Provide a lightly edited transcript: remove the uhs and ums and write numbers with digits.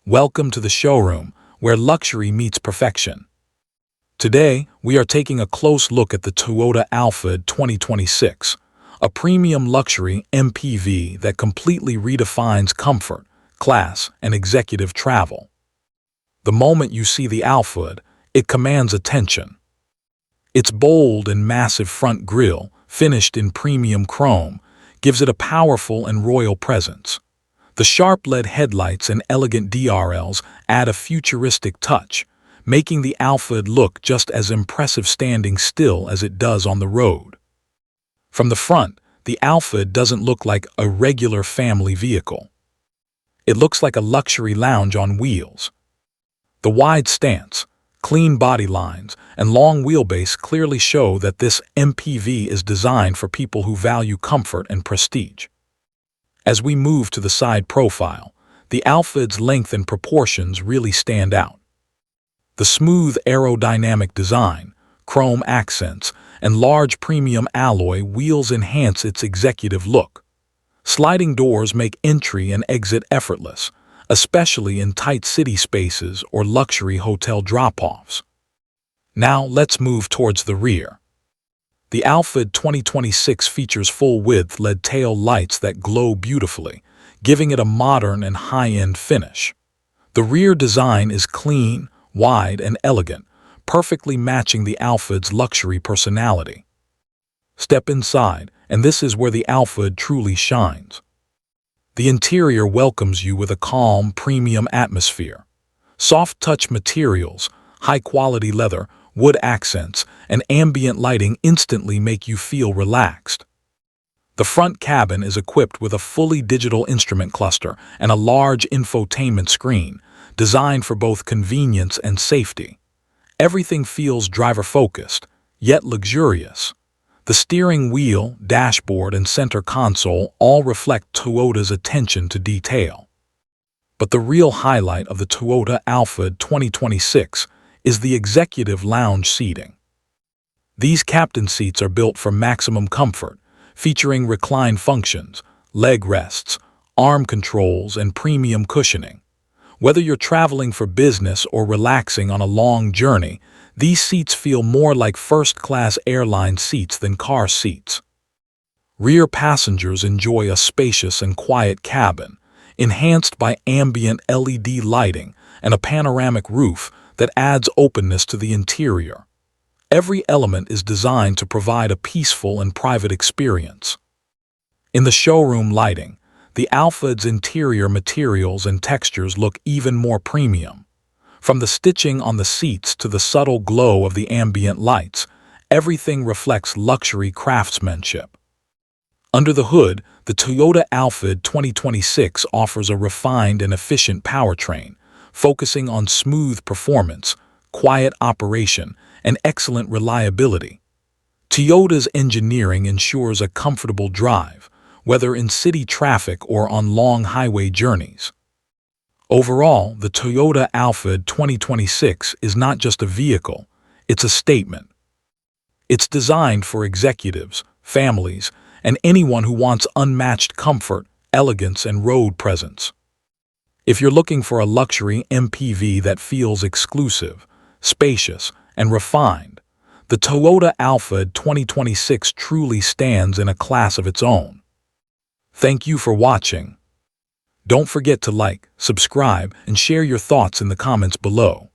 Welcome to the showroom, where luxury meets perfection. Today, we are taking a close look at the Toyota Alphard 2026, a premium luxury MPV that completely redefines comfort, class, and executive travel. The moment you see the Alphard, it commands attention. Its bold and massive front grille, finished in premium chrome, gives it a powerful and royal presence. The sharp LED headlights and elegant DRLs add a futuristic touch, making the Alphard look just as impressive standing still as it does on the road. From the front, the Alphard doesn't look like a regular family vehicle. It looks like a luxury lounge on wheels. The wide stance, clean body lines, and long wheelbase clearly show that this MPV is designed for people who value comfort and prestige. As we move to the side profile, the Alphard's length and proportions really stand out. The smooth aerodynamic design, chrome accents, and large premium alloy wheels enhance its executive look. Sliding doors make entry and exit effortless, especially in tight city spaces or luxury hotel drop-offs. Now let's move towards the rear. The Alphard 2026 features full-width LED tail lights that glow beautifully, giving it a modern and high-end finish. The rear design is clean, wide, and elegant, perfectly matching the Alphard's luxury personality. Step inside, and this is where the Alphard truly shines. The interior welcomes you with a calm, premium atmosphere. Soft-touch materials, high-quality leather, wood accents, and ambient lighting instantly make you feel relaxed. The front cabin is equipped with a fully digital instrument cluster and a large infotainment screen, designed for both convenience and safety. Everything feels driver-focused, yet luxurious. The steering wheel, dashboard, and center console all reflect Toyota's attention to detail. But the real highlight of the Toyota Alphard 2026 is the executive lounge seating. These captain seats are built for maximum comfort, featuring recline functions, leg rests, arm controls, and premium cushioning. Whether you're traveling for business or relaxing on a long journey, these seats feel more like first-class airline seats than car seats. Rear passengers enjoy a spacious and quiet cabin, enhanced by ambient LED lighting and a panoramic roof that adds openness to the interior. Every element is designed to provide a peaceful and private experience. In the showroom lighting, the Alphard's interior materials and textures look even more premium. From the stitching on the seats to the subtle glow of the ambient lights, everything reflects luxury craftsmanship. Under the hood, the Toyota Alphard 2026 offers a refined and efficient powertrain, focusing on smooth performance, quiet operation, and excellent reliability. Toyota's engineering ensures a comfortable drive, whether in city traffic or on long highway journeys. Overall, the Toyota Alphard 2026 is not just a vehicle, it's a statement. It's designed for executives, families, and anyone who wants unmatched comfort, elegance, and road presence. If you're looking for a luxury MPV that feels exclusive, spacious, and refined, the Toyota Alphard 2026 truly stands in a class of its own. Thank you for watching. Don't forget to like, subscribe, and share your thoughts in the comments below.